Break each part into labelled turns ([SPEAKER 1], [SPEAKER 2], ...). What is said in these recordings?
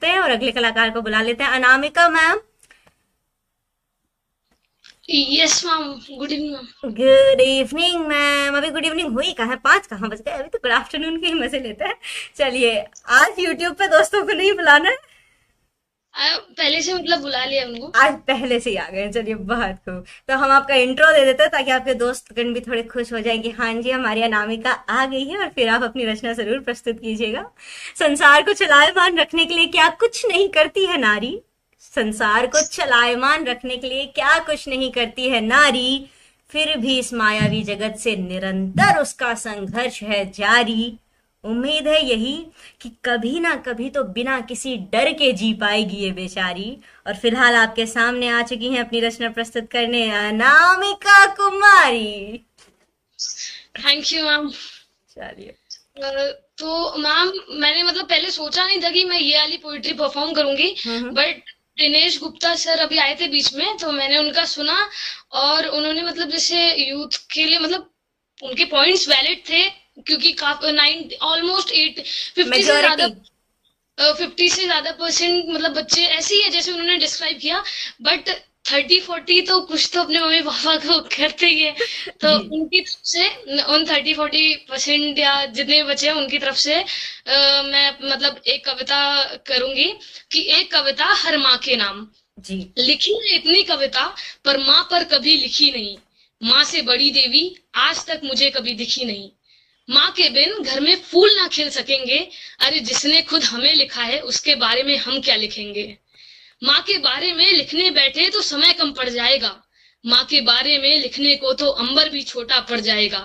[SPEAKER 1] हैं और अगले कलाकार को बुला लेते हैं। Anamika ma'am.
[SPEAKER 2] Yes ma'am. Good evening ma'am.
[SPEAKER 1] Good evening ma'am. अभी गुड इवनिंग हुई कहाँ है, 5 कहाँ बज गए, अभी तो गुड आफ्टरनून के ही मजे लेते हैं। चलिए, आज यूट्यूब पे दोस्तों को नहीं बुलाना है।
[SPEAKER 2] पहले से मतलब बुला लिया उनको।
[SPEAKER 1] आज पहले से ही आ गए, चलिए बहुत खूब। तो हम आपका इंट्रो दे देते हैं ताकि आपके दोस्तगण भी थोड़े खुश हो जाएंगे, हाँ जी हमारी अनामिका आ गई है, और फिर आप अपनी रचना जरूर प्रस्तुत कीजिएगा। संसार को चलायमान रखने के लिए क्या कुछ नहीं करती है नारी। संसार को चलायमान रखने के लिए क्या कुछ नहीं करती है नारी। फिर भी इस मायावी जगत से निरंतर उसका संघर्ष है जारी। उम्मीद है यही कि कभी ना कभी तो बिना किसी डर के जी पाएगी ये बेचारी। और फिलहाल आपके सामने आ चुकी हैं अपनी रचना प्रस्तुत करने Anamika Kumari.
[SPEAKER 2] Thank you ma'am.
[SPEAKER 1] चलिए।
[SPEAKER 2] तो मैम, मैंने मतलब पहले सोचा नहीं था कि मैं ये वाली पोइट्री परफॉर्म करूंगी।
[SPEAKER 1] हम्म।
[SPEAKER 2] बट दिनेश गुप्ता सर अभी आए थे बीच में, तो मैंने उनका सुना। और उन्होंने मतलब जैसे यूथ के लिए मतलब उनके पॉइंट्स वैलिड थे, क्योंकि काफी 9 ऑलमोस्ट 50 से
[SPEAKER 1] मेजोरिटी।
[SPEAKER 2] ज्यादा 50 से ज्यादा% मतलब बच्चे ऐसे ही है जैसे उन्होंने डिस्क्राइब किया। बट 30-40 तो कुछ तो अपने मम्मी पापा को करते ही है। तो
[SPEAKER 1] जी।
[SPEAKER 2] उनकी तरफ से, उन 30-40% या जितने बचे हैं उनकी तरफ से मैं मतलब एक कविता करूंगी कि एक कविता हर माँ के नाम।
[SPEAKER 1] जी।
[SPEAKER 2] लिखी है इतनी कविता, पर माँ पर कभी लिखी नहीं। माँ से बड़ी देवी आज तक मुझे कभी दिखी नहीं। माँ के बिन घर में फूल ना खिल सकेंगे। अरे जिसने खुद हमें लिखा है उसके बारे में हम क्या लिखेंगे। माँ के बारे में लिखने बैठे तो समय कम पड़ जाएगा। माँ के बारे में लिखने को तो अंबर भी छोटा पड़ जाएगा।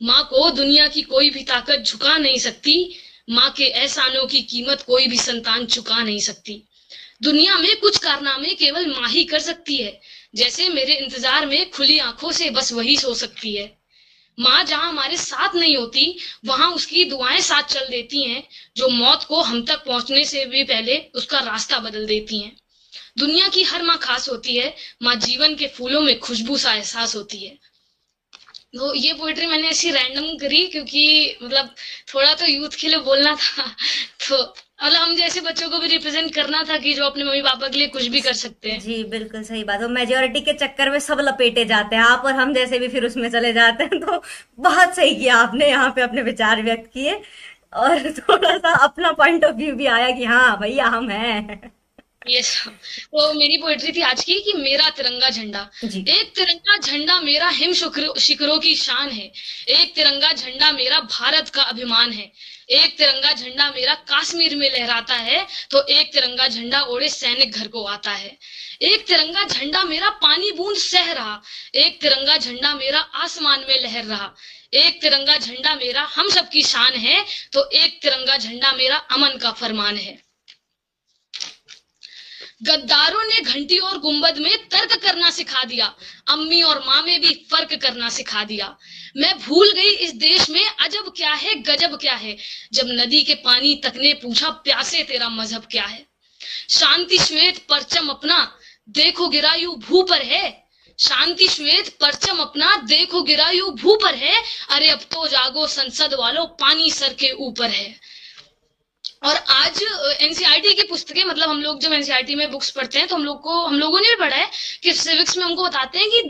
[SPEAKER 2] माँ को दुनिया की कोई भी ताकत झुका नहीं सकती। माँ के एहसानों की कीमत कोई भी संतान चुका नहीं सकती। दुनिया में कुछ कारनामे केवल माँ ही कर सकती है। जैसे मेरे इंतजार में खुली आंखों से बस वही सो सकती है। माँ जहाँ हमारे साथ नहीं होती, वहां उसकी दुआएं साथ चल देती हैं, जो मौत को हम तक पहुंचने से भी पहले उसका रास्ता बदल देती हैं। दुनिया की हर माँ खास होती है। माँ जीवन के फूलों में खुशबू सा एहसास होती है। तो ये पोएट्री मैंने ऐसी रैंडम करी, क्योंकि मतलब थोड़ा तो यूथ के लिए बोलना था। तो मतलब हम जैसे बच्चों को भी रिप्रेजेंट करना था कि जो अपने मम्मी पापा के लिए कुछ भी कर सकते हैं।
[SPEAKER 1] जी बिल्कुल सही बात है, मेजोरिटी के चक्कर में सब लपेटे जाते हैं, आप और हम जैसे भी फिर उसमें चले जाते हैं। तो बहुत सही किया आपने, यहाँ पे अपने विचार व्यक्त किए और थोड़ा सा अपना पॉइंट ऑफ व्यू भी आया कि हाँ भैया हम हैं।
[SPEAKER 2] यस। तो मेरी पोएट्री थी आज की कि मेरा तिरंगा झंडा।
[SPEAKER 1] जी।
[SPEAKER 2] एक तिरंगा झंडा मेरा हिम शिखरों की शान है। एक तिरंगा झंडा मेरा भारत का अभिमान है। एक तिरंगा झंडा मेरा कश्मीर में लहराता है, तो एक तिरंगा झंडा ओढ़े सैनिक घर को आता है। एक तिरंगा झंडा मेरा पानी बूंद सह रहा। एक तिरंगा झंडा मेरा आसमान में लहर रहा। एक तिरंगा झंडा मेरा हम सबकी शान है, तो एक तिरंगा झंडा मेरा अमन का फरमान है। गद्दारों ने घंटी और गुंबद में तर्क करना सिखा दिया। अम्मी और माँ में भी फर्क करना सिखा दिया। मैं भूल गई इस देश में अजब क्या है गजब क्या है, जब नदी के पानी तक ने पूछा प्यासे तेरा मजहब क्या है। शांति श्वेत परचम अपना देखो गिरायु भू पर है। शांति श्वेत परचम अपना देखो गिरायु भू पर है। अरे अब तो जागो संसद वालों, पानी सर के ऊपर है। और आज एनसीईआरटी की पुस्तकें, मतलब हम लोग जब एनसीईआरटी में बुक्स पढ़ते हैं तो हम लोगों ने भी पढ़ा है कि सिविक्स में हमको बताते हैं कि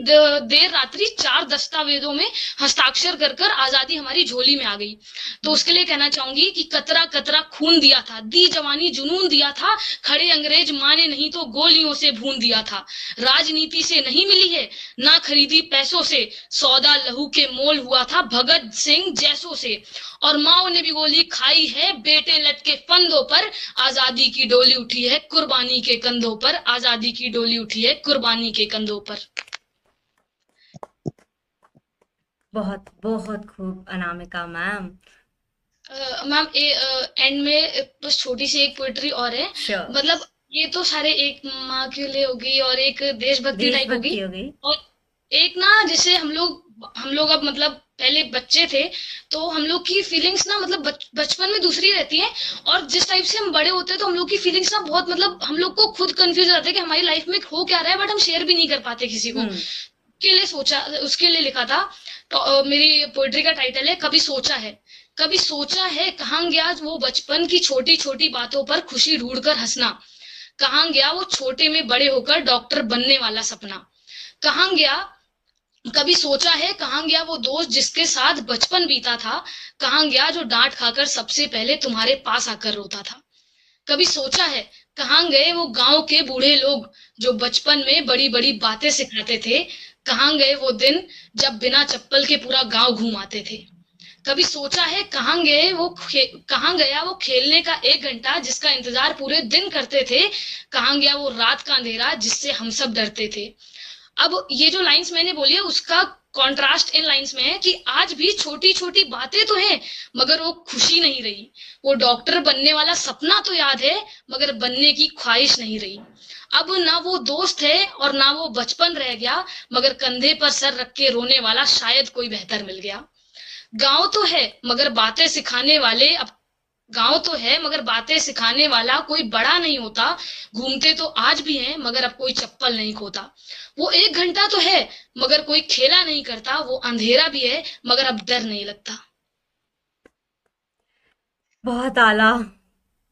[SPEAKER 2] देर रात्रि 4 दस्तावेजों में हस्ताक्षर कर कर आजादी हमारी झोली में आ गई। तो उसके लिए कहना चाहूंगी कि कतरा कतरा खून दिया था, दी जवानी जुनून दिया था। खड़े अंग्रेज माने नहीं तो गोलियों से भून दिया था। राजनीति से नहीं मिली है ना खरीदी पैसों से, सौदा लहू के मोल हुआ था भगत सिंह जैसों से। और माओ ने भी गोली खाई है बेटे लटके फंदों पर। आजादी की डोली उठी है कुर्बानी के कंधों पर। आजादी की डोली उठी है कुर्बानी के कंधों पर।
[SPEAKER 1] बहुत बहुत खूब अनामिका मैम।
[SPEAKER 2] मैम एंड में बस छोटी सी एक पोएट्री और है।
[SPEAKER 1] श्योर।
[SPEAKER 2] मतलब ये तो सारे एक माँ के लिए होगी और एक देशभक्ति टाइप होगी।
[SPEAKER 1] देशभक्ति हो गई।
[SPEAKER 2] और एक ना, जैसे हम लोग अब मतलब पहले बच्चे थे, तो हम लोग की फीलिंग्स ना मतलब बचपन में दूसरी रहती है। और जिस टाइप से हम बड़े होते हैं तो हम लोग की फीलिंग्स ना बहुत मतलब हम लोग को खुद कंफ्यूज रहता है कि हमारी लाइफ में हो क्या रहा है, बट हम शेयर भी नहीं कर पाते किसी को।
[SPEAKER 1] हम्म।
[SPEAKER 2] के लिए सोचा, उसके लिए लिखा था। तो मेरी पोएट्री का टाइटल है कभी सोचा है। कभी सोचा है कहाँ गया वो बचपन की छोटी छोटी बातों पर खुशी ढूंढ कर हंसना? कहाँ गया वो छोटे में बड़े होकर डॉक्टर बनने वाला सपना? कहाँ गया, कभी सोचा है कहाँ गया वो दोस्त जिसके साथ बचपन बीता था? कहाँ गया जो डांट खाकर सबसे पहले तुम्हारे पास आकर रोता था? कभी सोचा है कहाँ गए वो गांव के बूढ़े लोग जो बचपन में बड़ी बड़ी बातें सिखाते थे? कहाँ गए वो दिन जब बिना चप्पल के पूरा गांव घूम आते थे? कभी सोचा है कहाँ गया वो खेलने का 1 घंटा जिसका इंतजार पूरे दिन करते थे? कहाँ गया वो रात का अंधेरा जिससे हम सब डरते थे? अब ये जो लाइंस मैंने बोली है उसका कॉन्ट्रास्ट इन लाइंस में है कि आज भी छोटी छोटी बातें तो हैं, मगर वो खुशी नहीं रही। वो डॉक्टर बनने वाला सपना तो याद है, मगर बनने की ख्वाहिश नहीं रही। अब ना वो दोस्त है और ना वो बचपन रह गया, मगर कंधे पर सर रख के रोने वाला शायद कोई बेहतर मिल गया। गांव तो है मगर बातें सिखाने वाले अब गांव तो है मगर बातें सिखाने वाला कोई बड़ा नहीं होता। घूमते तो आज भी हैं मगर अब कोई चप्पल नहीं खोता। वो 1 घंटा तो है मगर कोई खेला नहीं करता। वो अंधेरा भी है मगर अब डर नहीं लगता।
[SPEAKER 1] बहुत आला।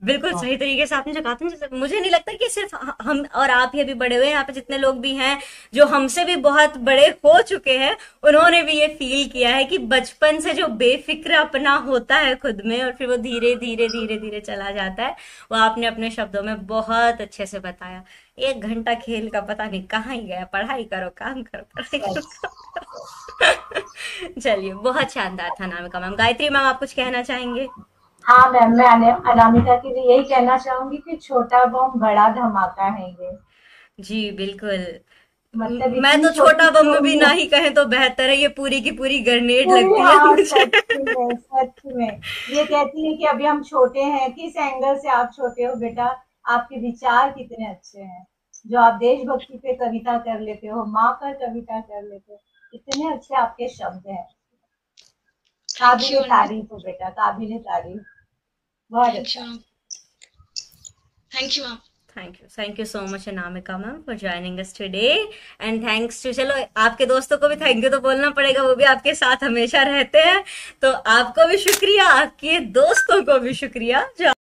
[SPEAKER 1] बिल्कुल सही तरीके से आपने जो कहा था ना, जैसे मुझे नहीं लगता कि सिर्फ हम और आप ही अभी बड़े हुए हैं, यहाँ पे जितने लोग भी हैं जो हमसे भी बहुत बड़े हो चुके हैं, उन्होंने भी ये फील किया है कि बचपन से जो बेफिक्र अपना होता है खुद में और फिर वो धीरे धीरे धीरे धीरे चला जाता है, वो आपने अपने शब्दों में बहुत अच्छे से बताया। 1 घंटा खेल का पता नहीं कहाँ ही गया, पढ़ाई करो, काम करो, पढ़ाई करो। चलिए, बहुत शानदार था नामिका मैम। गायत्री मैम, आप कुछ कहना चाहेंगे?
[SPEAKER 3] हाँ मैम, मैं अनामिका के लिए यही कहना चाहूंगी कि छोटा बम बड़ा धमाका है ये।
[SPEAKER 1] जी बिल्कुल।
[SPEAKER 3] मतलब
[SPEAKER 1] मैं
[SPEAKER 3] इतनी
[SPEAKER 1] तो छोटा
[SPEAKER 3] छोटी
[SPEAKER 1] बम भी
[SPEAKER 3] स्टोरी
[SPEAKER 1] ना
[SPEAKER 3] है।
[SPEAKER 1] ही कहें तो बेहतर है, ये पूरी की पूरी ग्रेनेड
[SPEAKER 3] पूरी,
[SPEAKER 1] लगती है
[SPEAKER 3] हाँ
[SPEAKER 1] मुझे।
[SPEAKER 3] सच में ये कहती है कि अभी हम छोटे हैं। किस एंगल से आप छोटे हो बेटा? आपके विचार कितने अच्छे हैं, जो आप देशभक्ति पे कविता कर लेते हो, माँ पर कविता कर लेते हो, इतने अच्छे आपके शब्द हैं।
[SPEAKER 2] थैंक यू
[SPEAKER 3] काबिले
[SPEAKER 2] आंटी।
[SPEAKER 3] तारीफ हो बेटा, काबिले तारीफ। बहुत
[SPEAKER 2] थैंक यू
[SPEAKER 3] अच्छा।
[SPEAKER 2] Ma'am. Thank you ma'am.
[SPEAKER 1] Thank you so much Anamika ma'am for joining us today. And thanks to, चलो आपके दोस्तों को भी थैंक यू तो बोलना पड़ेगा, वो भी आपके साथ हमेशा रहते हैं। तो आपको भी शुक्रिया, आपके दोस्तों को भी शुक्रिया जो